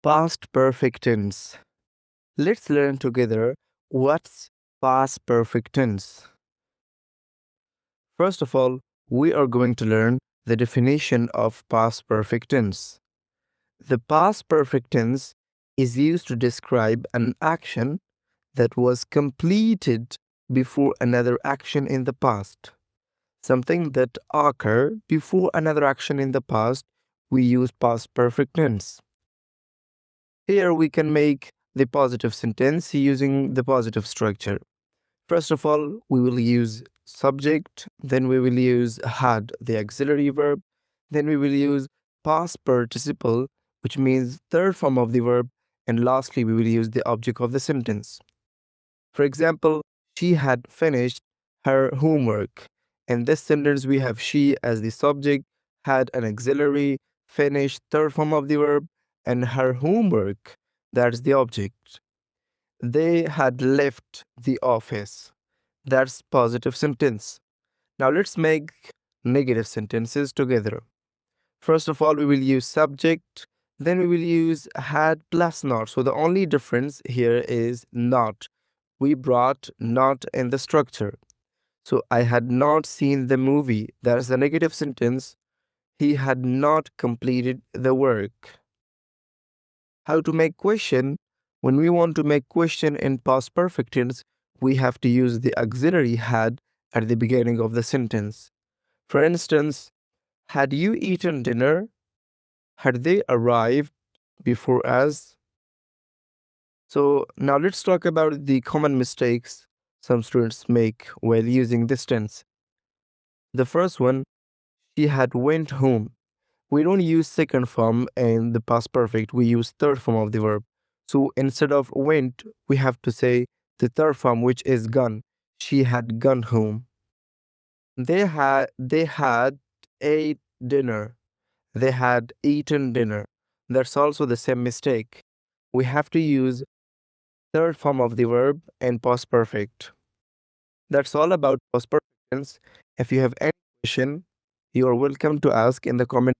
Past perfect tense. Let's learn together what's past perfect tense. First of all, we are going to learn the definition of past perfect tense. The past perfect tense is used to describe an action that was completed before another action in the past. Something that occurred before another action in the past, we use past perfect tense. Here we can make the positive sentence using the positive structure. First of all, we will use subject, then we will use had, the auxiliary verb, then we will use past participle, which means third form of the verb, and lastly, we will use the object of the sentence. For example, she had finished her homework. In this sentence, we have she as the subject, had an auxiliary, finished, third form of the verb, and her homework, that's the object. They had left the office. That's positive sentence. Now let's make negative sentences together. First of all, we will use subject, then we will use had plus not. So the only difference here is not. We brought not in the structure. So I had not seen the movie. That is the negative sentence. He had not completed the work. How to make question? When we want to make question in past perfect tense, we have to use the auxiliary had at the beginning of the sentence. For instance, had you eaten dinner? Had they arrived before us? So now let's talk about the common mistakes some students make while using this tense. The first one, she had went home. We don't use second form in the past perfect, we use third form of the verb. So instead of went, we have to say the third form, which is gone. She had gone home. They had ate dinner. They had eaten dinner. That's also the same mistake. We have to use third form of the verb and past perfect. That's all about past perfect tense. If you have any question, you are welcome to ask in the comment